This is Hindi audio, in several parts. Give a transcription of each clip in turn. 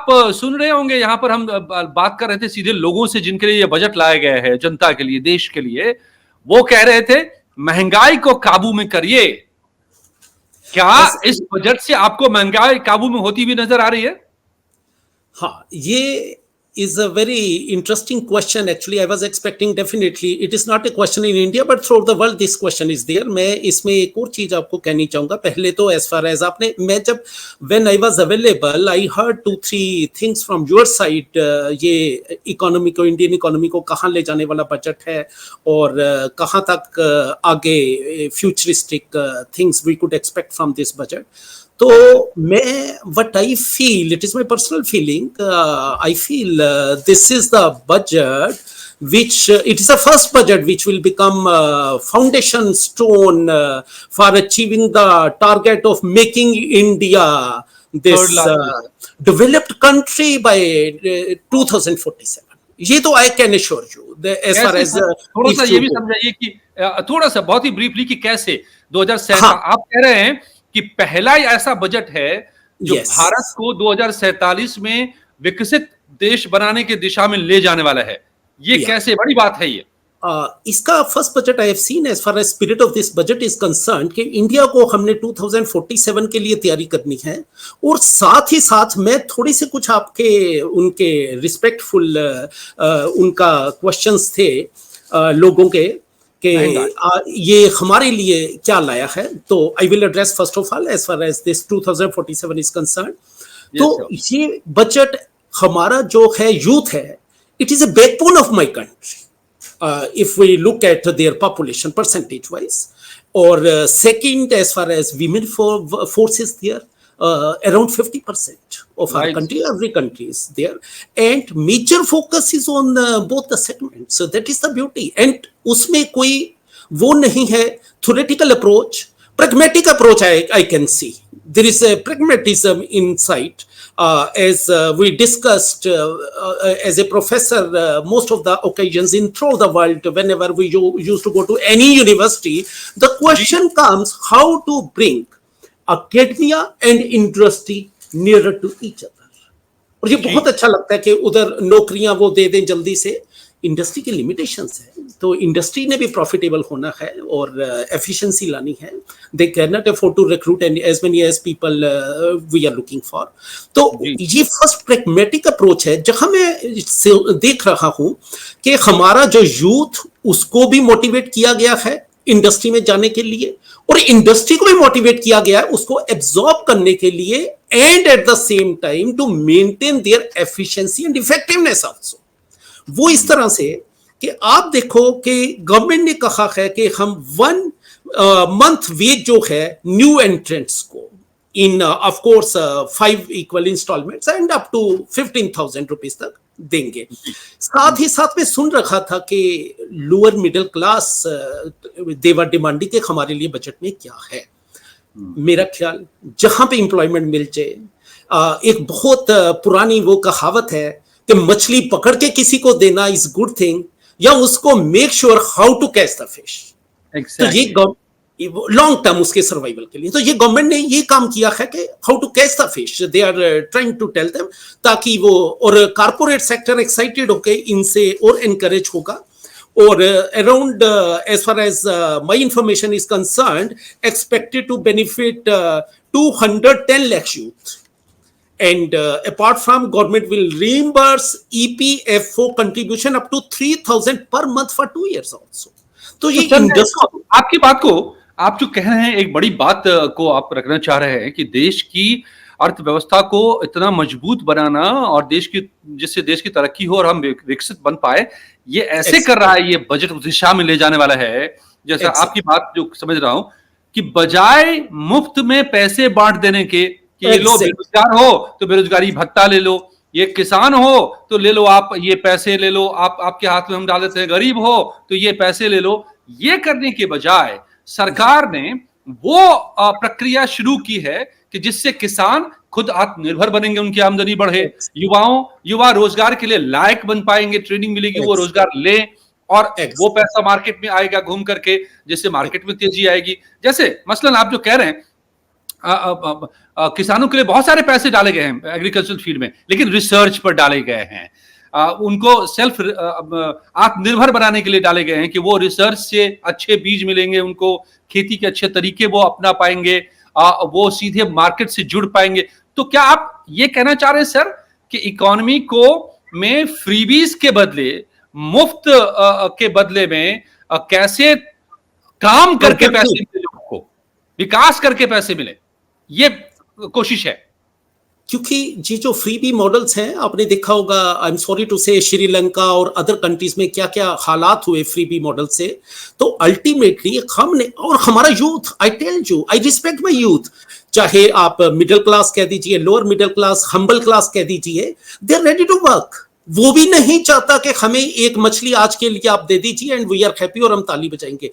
आप सुन रहे होंगे, यहाँ पर हम बात कर रहे थे सीधे लोगों से जिनके लिए ये बजट लाया गया है, जनता के लिए, देश के लिए। वो कह रहे थे महंगाई को काबू में करिए। क्या इस बजट से आपको महंगाई काबू में होती हुई नजर आ रही है? हाँ, ये is a very interesting question. Actually, I was expecting, definitely it is not a question in India but throughout the world this question is there. मैं इसमें एक और चीज आपको कहनी चाहूंगा। पहले तो as far as आपने, मैं जब when I was available I heard 2-3 things from your side. ये इकोनॉमी को, इंडियन इकोनॉमी को कहाँ ले जाने वाला बजट है और कहाँ तक आगे futuristic things we could expect from this budget. तो मैं, what I feel, it is my personal feeling, I feel this is the budget which it is the first budget which will become foundation stone for achieving the target of making India this developed country by 2047. ये तो I can assure you as far as थोड़ा सा ये भी समझाइए कि थोड़ा सा बहुत ही ब्रीफली कि कैसे 2047 आप कह रहे हैं कि पहला ऐसा बजट है जो भारत को 2047 में विकसित देश बनाने की दिशा में ले जाने वाला है। ये कैसे बड़ी बात है ये? इसका first budget I have seen as far as spirit of this budget is concern कि इंडिया को हमने 2047 के लिए तैयारी करनी है और साथ ही साथ मैं थोड़ी से कुछ आपके उनके रिस्पेक्टफुल उनका क्वेश्चंस थे लोगों के कि ये हमारे लिए क्या लाया है। तो I will address first of all as far as this 2047 is concern. तो ये बजट हमारा जो है यूथ है, it is a backbone of my country if we look at their population percentage wise, or second as far as women force is there, around 50% of our country, every country is there, and major focus is on both the segments. So that is the beauty, and उसमें कोई वो नहीं है theoretical approach, pragmatic approach I can see. There is a pragmatism inside. As we discussed as a professor, most of the occasions in throughout the world, whenever we used to go to any university, the question comes how to bring academia and industry nearer to each other. और ये बहुत अच्छा लगता है कि उधर नौकरियां वो दे दें जल्दी से। इंडस्ट्री की लिमिटेशंस है, तो इंडस्ट्री ने भी प्रॉफिटेबल होना है और एफिशिएंसी लानी है। They can not afford to recruit as many as people we are looking for. तो ये फर्स्ट प्रैग्मेटिक अप्रोच है जहां मैं देख रहा हूं कि हमारा जो यूथ उसको भी मोटिवेट किया गया है इंडस्ट्री में जाने के लिए और इंडस्ट्री को भी मोटिवेट किया गया है उसको एब्जॉर्ब करने के लिए, and at the same time to maintain their efficiency and effectiveness also. वो इस तरह से कि आप देखो कि गवर्नमेंट ने कहा है कि हम 1 मंथ वेज जो है न्यू एंट्रेंट्स को in of course 5 equal instalments and up to 15,000 rupees तक देंगे। साथ ही साथ में सुन रखा था कि lower middle class they were demanding के हमारे लिए बजट में क्या है। मेरा ख्याल जहां पे एम्प्लॉयमेंट मिल जाए, एक बहुत पुरानी वो कहावत है कि मछली पकड़ के किसी को देना इज गुड थिंग, या उसको make sure how to catch the fish. तो ये लॉन्ग टर्म उसके सर्वाइवल के लिए, तो ये गवर्नमेंट ने ये काम किया है कि how to catch the fish, they are trying to tell them, ताकि वो और कारपोरेट सेक्टर एक्साइटेड होके इनसे और एनकरेज होगा। और around as far as my information is concerned, expected to benefit 210 lakh youth. And apart from, government will reimburse EPFO contribution up to 3,000 per month for 2 years also. तो ये आपकी बात को आप जो कह रहे हैं, एक बड़ी बात को आप रखना चाह रहे हैं कि देश की अर्थव्यवस्था को इतना मजबूत बनाना और देश की, जिससे देश की तरक्की हो और हम विकसित बन पाए, ये ऐसे कर रहा है, ये बजट उस दिशा में ले जाने वाला है। जैसा आपकी बात जो समझ रहा हूं कि बजाय मुफ्त में पैसे बांट देने के कि ये लो, बेरोजगार हो तो बेरोजगारी भत्ता ले लो, ये किसान हो तो ले लो, आप ये पैसे ले लो, आप आपके हाथ में हम डाल देते हैं, गरीब हो तो ये पैसे ले लो, ये करने के बजाय सरकार ने वो प्रक्रिया शुरू की है कि जिससे किसान खुद आत्मनिर्भर बनेंगे, उनकी आमदनी बढ़े, युवा रोजगार के लिए लायक बन पाएंगे, ट्रेनिंग मिलेगी, वो रोजगार ले और वो पैसा मार्केट में आएगा घूम करके, जिससे मार्केट में तेजी आएगी। जैसे मसलन आप जो कह रहे हैं, किसानों के लिए बहुत सारे पैसे डाले गए हैं एग्रीकल्चरल फील्ड में, लेकिन रिसर्च पर डाले गए हैं। उनको सेल्फ आत्मनिर्भर बनाने के लिए डाले गए हैं कि वो रिसर्च से अच्छे बीज मिलेंगे, उनको खेती के अच्छे तरीके वो अपना पाएंगे, वो सीधे मार्केट से जुड़ पाएंगे। तो क्या आप ये कहना चाह रहे हैं सर कि इकोनॉमी को में फ्रीबीज के बदले, मुफ्त के बदले में कैसे काम करके पैसे मिले, लोगों को विकास करके पैसे मिले, ये कोशिश है? क्योंकि ये जो फ्रीबी मॉडल्स हैं, आपने देखा होगा, आई एम सॉरी टू से, श्रीलंका और अदर कंट्रीज में क्या क्या हालात हुए फ्रीबी मॉडल से। तो अल्टीमेटली हमने, और हमारा youth, I tell you, I respect my youth, चाहे आप मिडिल क्लास कह दीजिए, lower middle class, humble class कह दीजिए, they are ready to work. वो भी नहीं चाहता कि हमें एक मछली आज के लिए आप दे दीजिए एंड वी आर हैप्पी और हम ताली बजाएंगे।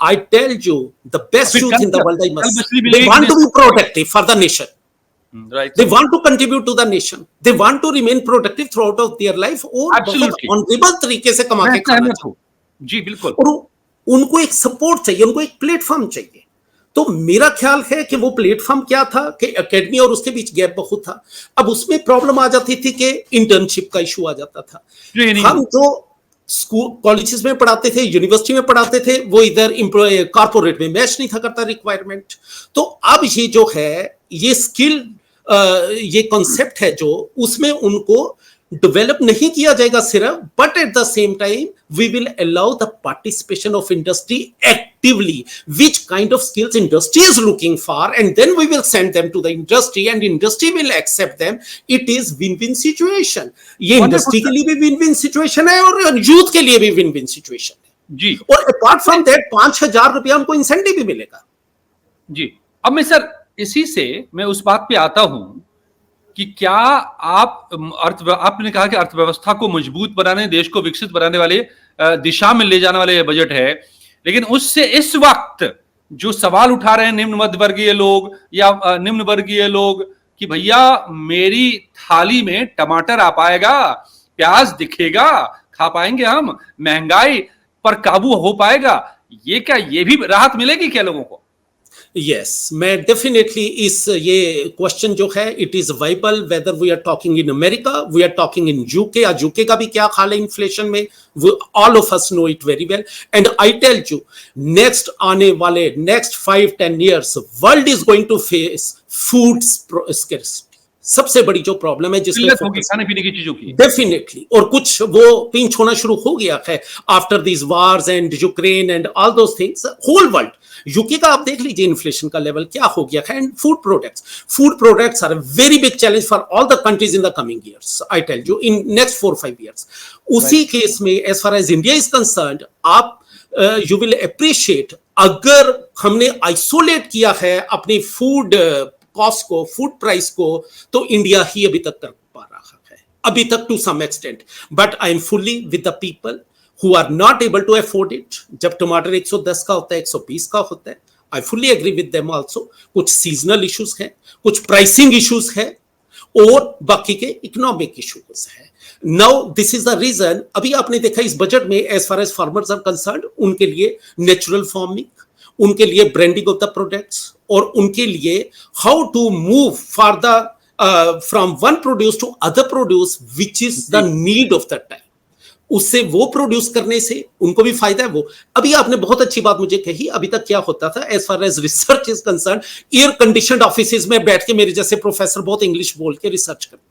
I tell you, the best youth in the world, I must, they want to be protective for the nation. Right. They want to contribute to the nation. They want to remain productive throughout of their life और बहुत ऑनरेबल तरीके से कमा के खाना चाहिए। जी बिल्कुल। और उनको एक सपोर्ट चाहिए, उनको एक प्लेटफॉर्म चाहिए। तो मेरा ख्याल है कि वो प्लेटफॉर्म क्या था कि एकेडमी और उसके बीच गैप बहुत था। अब उसमें प्रॉब्लम आ जाती थी कि इंटर्नशिप का इशू आ जाता था। हम जो स्कूल कॉलेजेस में पढ़ाते थे, यूनिवर्सिटी में पढ़ाते थे, वो इधर कॉर्पोरेट में मैच नहीं था करता रिक्वायरमेंट। तो अब ये जो है, ये स्किल, ये कॉन्सेप्ट है जो, उसमें उनको डेवलप नहीं किया जाएगा सिर्फ, but at the same time we will allow the participation of industry actively, which kind of skills industry is looking for, and then we will send them to the industry and industry will accept them. It is win-win situation. ये इंडस्ट्री के लिए भी win-win situation है और यूथ के लिए भी win-win situation है जी। और अपार्ट फ्रॉम दैट 5,000 रुपया उनको इंसेंटिव भी मिलेगा जी। अब मैं सर इसी से मैं उस बात पे आता हूं कि क्या आपने कहा कि अर्थव्यवस्था को मजबूत बनाने, देश को विकसित बनाने वाले दिशा में ले जाने वाले ये बजट है, लेकिन उससे इस वक्त जो सवाल उठा रहे हैं निम्न मध्य वर्गीय लोग या निम्न वर्गीय लोग कि भैया मेरी थाली में टमाटर आ पाएगा, प्याज दिखेगा, खा पाएंगे हम, महंगाई पर काबू हो पाएगा, ये क्या, ये भी राहत मिलेगी क्या लोगों को? यस, मैं डेफिनेटली इस ये क्वेश्चन जो है, it is viable whether we are talking in America, we are talking in UK, या यूके का भी क्या हाल है इन्फ्लेशन में, all of us know it very well. And I tell you, next आने वाले next 5-10 years world is going to face food scarcity, सबसे बड़ी जो प्रॉब्लम है जिसमें खाने पीने की चीजों की, डेफिनेटली, और कुछ वो पिंच होना शुरू हो गया है after this wars and Ukraine and all those things, whole world. UK का आप देख लीजिए इन्फ्लेशन का लेवल क्या हो गया है, and food products are a very big challenge for all the countries in the coming years, I tell you, in next 4-5 years। उसी केस में as far as India is concerned, आप यू विल अप्रिशिएट, अगर हमने आइसोलेट किया है अपनी फूड कॉस्ट को, फूड प्राइस को, तो इंडिया ही अभी तक कर पा रहा है, अभी तक to some extent. But I am fully with the people who are not able to afford it। जब टमाटर 110 का होता है, 120 का होता है, I fully agree with them also. कुछ सीजनल इश्यूज हैं, कुछ प्राइसिंग इश्यूज हैं, और बाकी के इकोनॉमिक इश्यूज हैं। Now this is the reason, अभी आपने देखा इस बजट में as far as farmers are concerned, उनके लिए नेचुरल फार्मिंग, उनके लिए ब्रांडिंग ऑफ द प्रोडक्ट्स, और उनके लिए how to move for the from one produce to other produce which is the need of the time, उससे वो प्रोड्यूस करने से उनको भी फायदा है। वो अभी आपने बहुत अच्छी बात मुझे कही, अभी तक क्या होता था as far as research is concern, air conditioned offices में बैठ के मेरे जैसे प्रोफेसर बहुत इंग्लिश बोल के रिसर्च करते थे।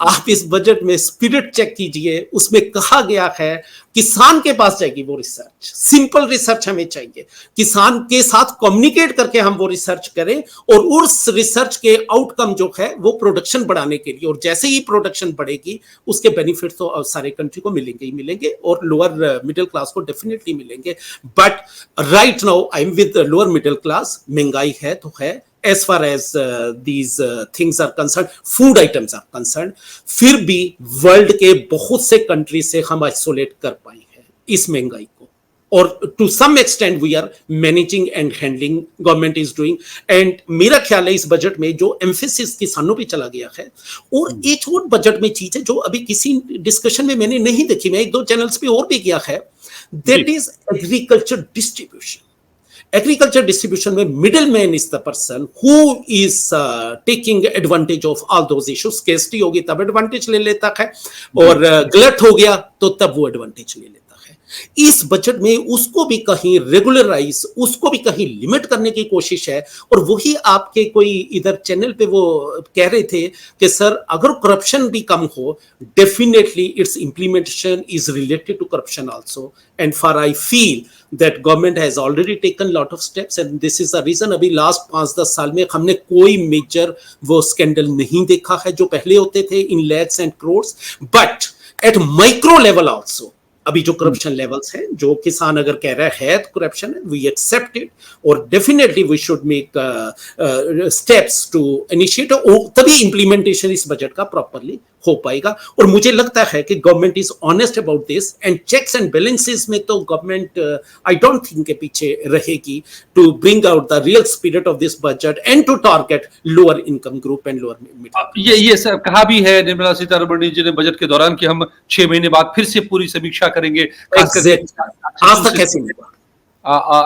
आप इस बजट में स्पिरिट चेक कीजिए, उसमें कहा गया है किसान के पास जाएगी वो रिसर्च, सिंपल रिसर्च हमें चाहिए, किसान के साथ कम्युनिकेट करके हम वो रिसर्च करें, और उस रिसर्च के आउटकम जो है वो प्रोडक्शन बढ़ाने के लिए, और जैसे ही प्रोडक्शन बढ़ेगी उसके बेनिफिट तो सारे कंट्री को मिलेंगे ही मिलेंगे, और लोअर मिडिल क्लास को डेफिनेटली मिलेंगे। But right now I am with lower middle class, महंगाई है तो है, as far as these things are concerned, food items are concerned, फिर भी वर्ल्ड के बहुत से कंट्री से हम आइसोलेट कर पाए हैं इस महंगाई को, और to some extent we are managing and handling, government is doing. And मेरा ख्याल है इस बजट में जो एम्फेसिस किसानों पे चला गया है, और एक और बजट में चीज है जो अभी किसी डिस्कशन में मैंने नहीं देखी, मैं 1-2 चैनल्स पे और भी गया है, that is agriculture distribution. Agriculture distribution में middle man is the person who is taking advantage of all those issues. Scarcity होगी तब एडवांटेज ले लेता है, और गलत हो गया तो तब वो एडवांटेज ले लेता है। इस बजट में उसको भी कहीं रेगुलराइज, उसको भी कहीं लिमिट करने की कोशिश है। और वही आपके कोई इधर चैनल पे वो कह रहे थे कि सर अगर करप्शन भी कम हो, definitely its implementation is related to corruption also. And for I feel that government has already taken lot of steps, and this is the reason अभी लास्ट 5-10 साल में हमने कोई मेजर वो स्कैंडल नहीं देखा है जो पहले होते थे in lakhs and crores. But at micro level also अभी जो करप्शन लेवल्स हैं, जो किसान अगर कह रहा है करप्शन है, वी एक्सेप्ट इट, और definitely we should make steps to initiate, तभी इंप्लीमेंटेशन इस बजट का प्रॉपरली हो पाएगा। और मुझे लगता है कि government is honest about this, and checks and balances में तो गवर्नमेंट आई डोंट थिंक के पीछे रहेगी to bring out the real spirit of this budget and to target lower income group and lower middle. ये सब कहा भी है निर्मला सीतारमण जी ने बजट के दौरान कि हम 6 महीने बाद फिर से पूरी समीक्षा करेंगे। आज तक कैसे हुआ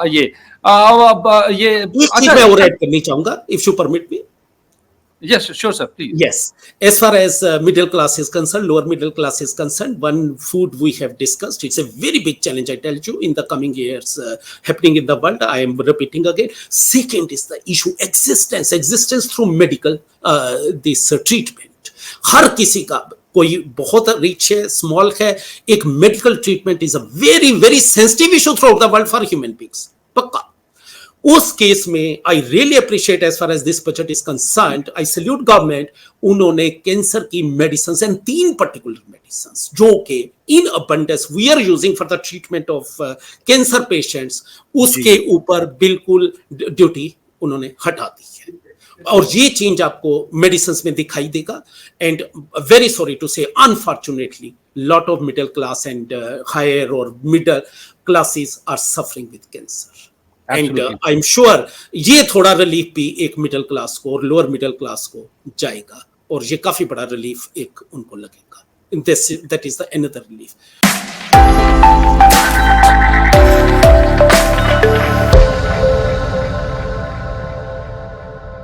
ये एक चीज मैं और ऐड करनी चाहूंगा, if you permit me. Yes, sure, sir. Please. Yes, as far as middle class is concerned, lower middle class is concerned, one food we have discussed, it's a very big challenge, I tell you, in the coming years happening in the world. I am repeating again. Second is the issue existence through medical this treatment. हर किसी का, कोई बहुत रिच है, स्मॉल है, एक medical treatment is a very very sensitive issue throughout the world for human beings, पक्का। उस केस में I really appreciate as far as this budget is concerned, I salute government, उन्होंने कैंसर की मेडिसिन एंड 3 पर्टिकुलर मेडिसिन जो कि in abundance we are using for the treatment of cancer patients, उसके ऊपर बिल्कुल ड्यूटी उन्होंने हटा दी है। और ये चेंज आपको मेडिसिन में दिखाई देगा। And very sorry to say, unfortunately lot of middle class and higher और middle classes are suffering with cancer. And I am sure ये थोड़ा रिलीफ भी एक मिडिल क्लास को और लोअर मिडिल क्लास को जाएगा, और ये काफी बड़ा रिलीफ एक उनको लगेगा। That is the another relief.